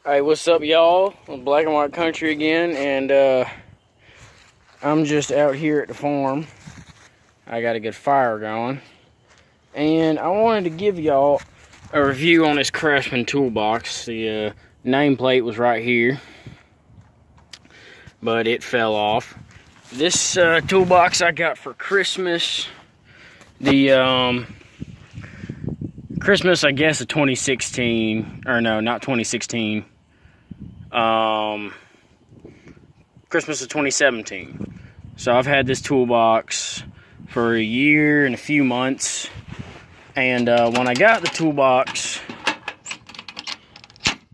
Hey, what's up, y'all? Black and White Country again, and I'm just out here at the farm. I got a good fire going, and I wanted to give y'all a review on this Craftsman toolbox. The nameplate was right here, but it fell off. This toolbox I got for Christmas. The Christmas, I guess, of 2016, or no, not 2016. Christmas of 2017. So I've had this toolbox for a year and a few months, and when I got the toolbox,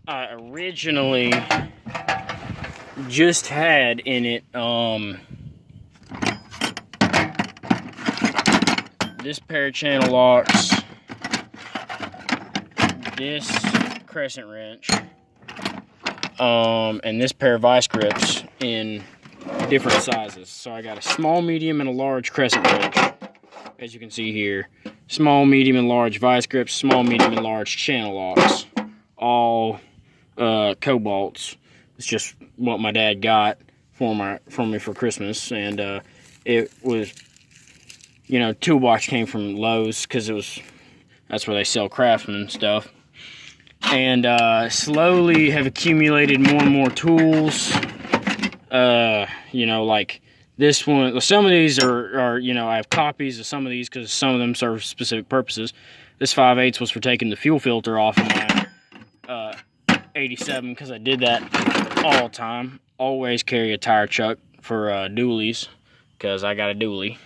I originally just had in it this pair of channel locks, this crescent wrench, and this pair of vice grips in different sizes. So I got a small, medium, and a large crescent wrench, as you can see here. Small, medium, and large vice grips, small, medium, and large channel locks. All cobalts. It's just what my dad got for me for Christmas, and it was, you know, toolbox came from Lowe's because that's where they sell Craftsmen stuff. And slowly have accumulated more and more tools. You know, like this one. Some of these are you know, I have copies of some of these because some of them serve specific purposes. This 5/8 was for taking the fuel filter off of my 87, because I did that all the time. Always carry a tire chuck for dualies, because I got a dually.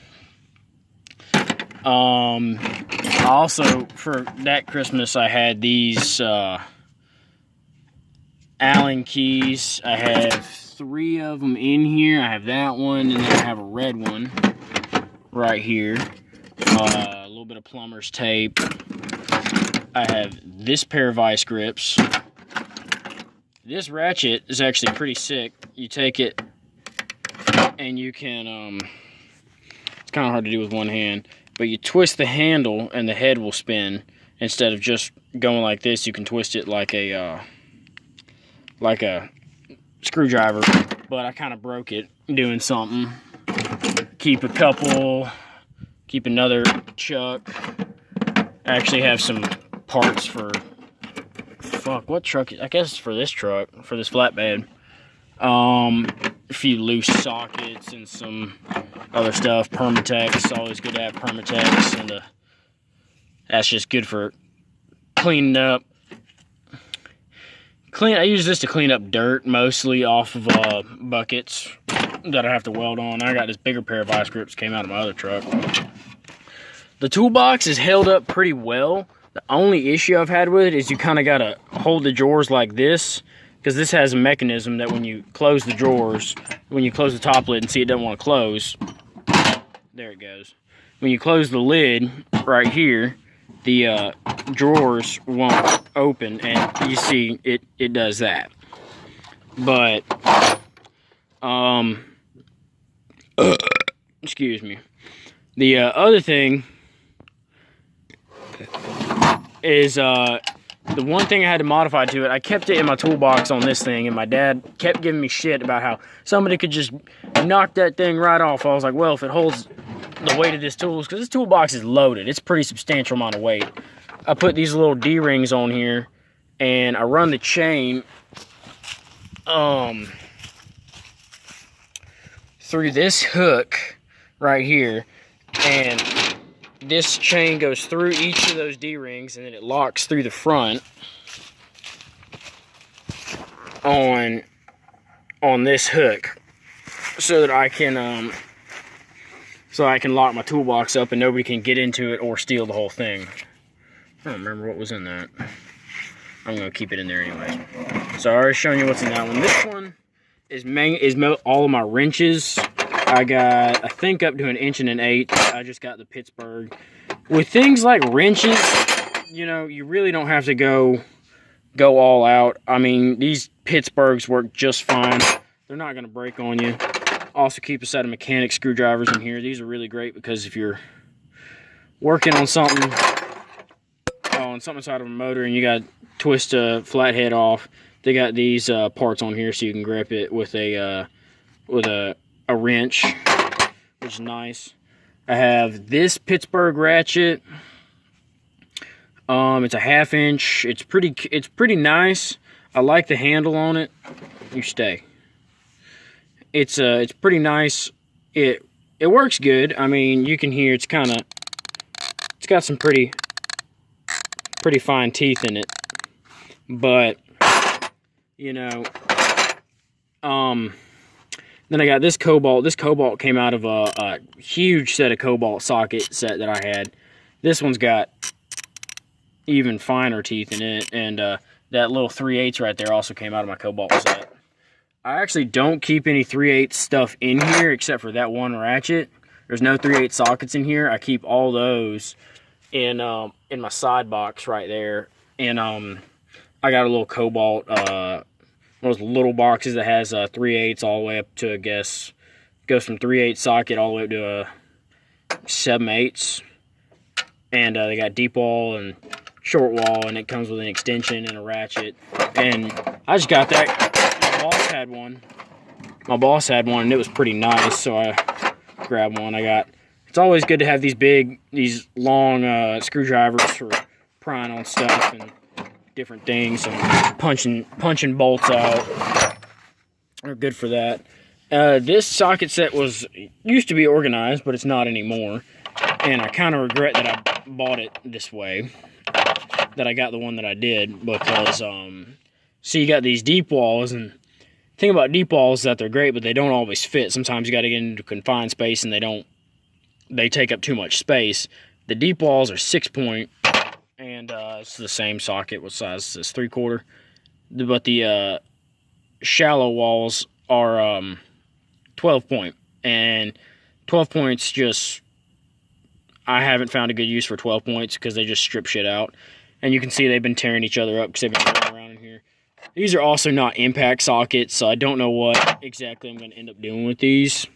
Also, for that Christmas, I had these Allen keys. I have 3 of them in here. I have that one, and then I have a red one right here. A little bit of plumber's tape. I have this pair of vice grips. This ratchet is actually pretty sick. You take it, and you can, it's kind of hard to do with one hand, but you twist the handle and the head will spin. Instead of just going like this, you can twist it like a screwdriver. But I kind of broke it doing something. Keep another chuck. I actually have some parts for, what truck? I guess it's for this truck, for this flatbed. A few loose sockets and some other stuff. Permatex, always good to have Permatex, and that's just good for cleaning up. I use this to clean up dirt, mostly off of buckets that I have to weld on. I got this bigger pair of vice grips, came out of my other truck. The toolbox is held up pretty well. The only issue I've had with it is you kind of got to hold the drawers like this, because this has a mechanism that when you close the drawers, when you close the top lid and see it doesn't want to close, there it goes. When you close the lid right here, the drawers won't open, and you see it does that. But excuse me. The other thing is the one thing I had to modify to it. I kept it in my toolbox on this thing, and my dad kept giving me shit about how somebody could just knock that thing right off. I was like, well, if it holds the weight of this tool, because this toolbox is loaded, it's a pretty substantial amount of weight. I put these little D-rings on here, and I run the chain through this hook right here, and this chain goes through each of those D-rings, and then it locks through the front on this hook, so that I can lock my toolbox up and nobody can get into it or steal the whole thing. I don't remember what was in that. I'm gonna keep it in there anyways. So I already shown you what's in that one. This one is all of my wrenches. I got, I think, up to 1 1/8 inch. I just got the Pittsburgh. With things like wrenches, you know, you really don't have to go all out. I mean, these Pittsburghs work just fine. They're not gonna break on you. Also keep a set of mechanic screwdrivers in here. These are really great because if you're working on something inside of a motor and you got to twist a flathead off, They got these parts on here so you can grip it with a wrench, which is nice. I have this Pittsburgh ratchet. It's a 1/2 inch. It's pretty nice. I like the handle on it. You stay. It's pretty nice. It works good. I mean, you can hear it's got some pretty fine teeth in it. But you know, then I got this Cobalt. This Cobalt came out of a huge set of Cobalt socket set that I had. This one's got even finer teeth in it, and that little 3/8 right there also came out of my Cobalt set. I actually don't keep any 3/8 stuff in here except for that one ratchet. There's no 3/8 sockets in here. I keep all those in my side box right there, and I got a little Cobalt, one of those little boxes that has 3/8 all the way up to, I guess, goes from 3/8 socket all the way up to a 7/8, and they got deep wall and short wall, and it comes with an extension and a ratchet. And I just got that. My boss had one, and it was pretty nice, so I grabbed one. It's always good to have these long screwdrivers for prying on stuff and different things, and punching bolts out. They're good for that. This socket set used to be organized, but it's not anymore, and I kind of regret that I bought it this way, that I got the one that I did, because see, you got these deep walls, and the thing about deep walls is that they're great, but they don't always fit. Sometimes you got to get into confined space, and they take up too much space. The deep walls are 6-point, and it's the same socket. What size is this? 3/4. But the shallow walls are 12-point, and 12 points just, I haven't found a good use for 12 points because they just strip shit out. And you can see they've been tearing each other up because they've been rolling around in here. These are also not impact sockets, so I don't know what exactly I'm going to end up doing with these.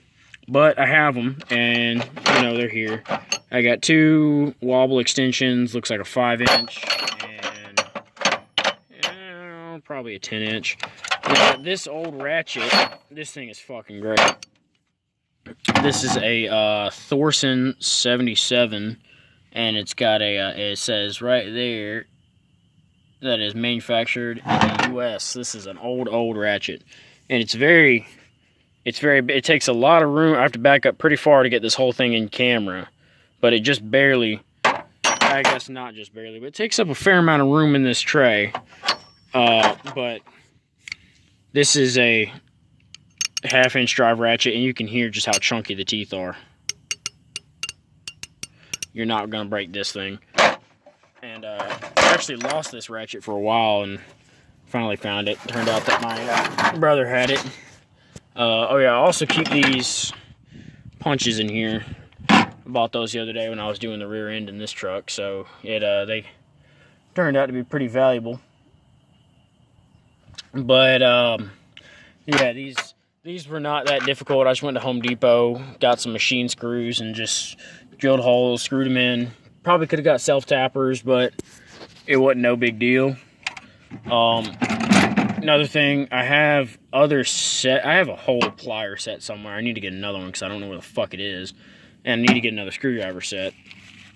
But I have them, and, you know, they're here. I got 2 wobble extensions, looks like a 5-inch, and probably a 10-inch. This old ratchet, this thing is fucking great. This is a Thorson 77, and it's got it says right there that is manufactured in the U.S. This is an old ratchet, and it takes a lot of room. I have to back up pretty far to get this whole thing in camera, but it just barely, I guess not just barely, but it takes up a fair amount of room in this tray. But this is a 1/2-inch drive ratchet, and you can hear just how chunky the teeth are. You're not going to break this thing. And I actually lost this ratchet for a while and finally found it. Turned out that my brother had it. Oh yeah, I also keep these punches in here. I bought those the other day when I was doing the rear end in this truck, so they turned out to be pretty valuable. But yeah, these were not that difficult. I just went to Home Depot, got some machine screws, and just drilled holes, screwed them in. Probably could have got self-tappers, but it wasn't no big deal. Another thing, I have a whole plier set somewhere. I need to get another one because I don't know where the fuck it is. And I need to get another screwdriver set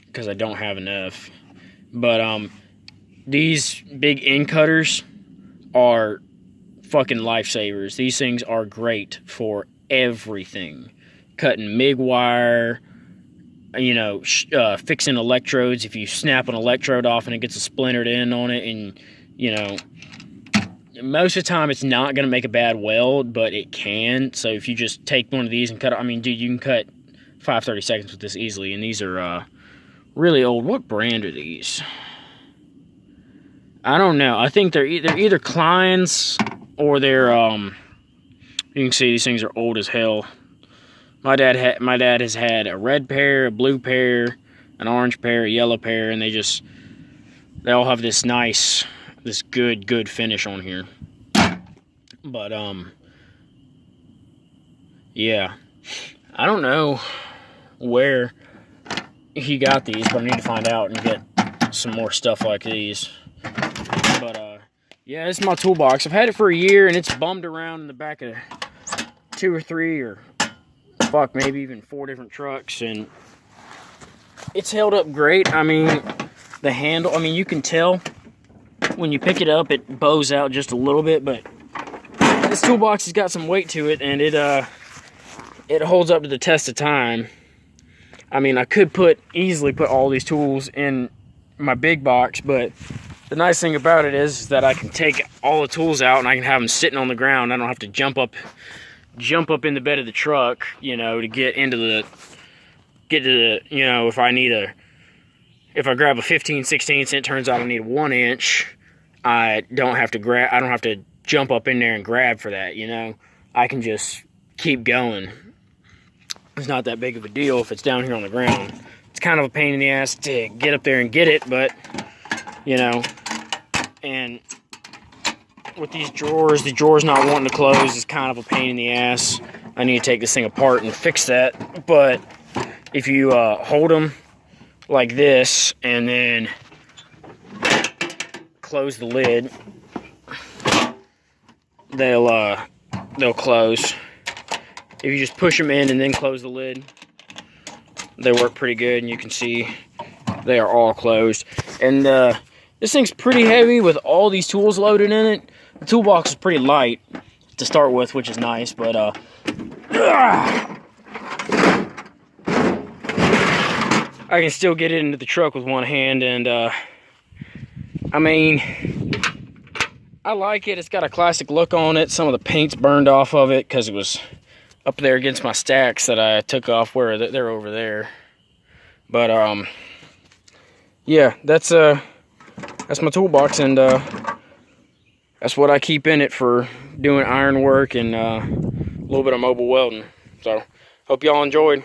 because I don't have enough. But these big end cutters are fucking lifesavers. These things are great for everything. Cutting MIG wire, you know, fixing electrodes. If you snap an electrode off and it gets a splintered end on it, and, you know, most of the time it's not going to make a bad weld, but it can. So if you just take one of these and cut it, I mean, dude, you can cut 5/32 with this easily, and these are really old. What brand are these? I don't know. I think they're either Klein's or they're you can see these things are old as hell. My dad has had a red pair, a blue pair, an orange pair, a yellow pair, and they all have this nice, this good finish on here. But yeah, I don't know where he got these, but I need to find out and get some more stuff like these. But Yeah, this is my toolbox. I've had it for a year, and it's bummed around in the back of 2 or 3 or fuck, maybe even 4 different trucks, and it's held up great. I mean, the handle, I mean, you can tell when you pick it up, it bows out just a little bit, but this toolbox has got some weight to it, and it holds up to the test of time. I mean, I could easily put all these tools in my big box, but the nice thing about it is that I can take all the tools out and I can have them sitting on the ground. I don't have to jump up in the bed of the truck, you know, to get to the, you know, if I grab a 15/16 and it turns out I need a 1-inch, I don't have to jump up in there and grab for that, you know. I can just keep going. It's not that big of a deal if it's down here on the ground. It's kind of a pain in the ass to get up there and get it, but, you know, and with these drawers, the drawers not wanting to close is kind of a pain in the ass. I need to take this thing apart and fix that, but if you hold them like this and then close the lid, they'll close. If you just push them in and then close the lid, they work pretty good, and you can see they are all closed. And this thing's pretty heavy with all these tools loaded in it. The toolbox is pretty light to start with, which is nice, but I can still get it into the truck with one hand, and I mean, I like it. It's got a classic look on it. Some of the paint's burned off of it because it was up there against my stacks that I took off where they're over there. But yeah, that's my toolbox, and that's what I keep in it for doing iron work and a little bit of mobile welding. So hope y'all enjoyed.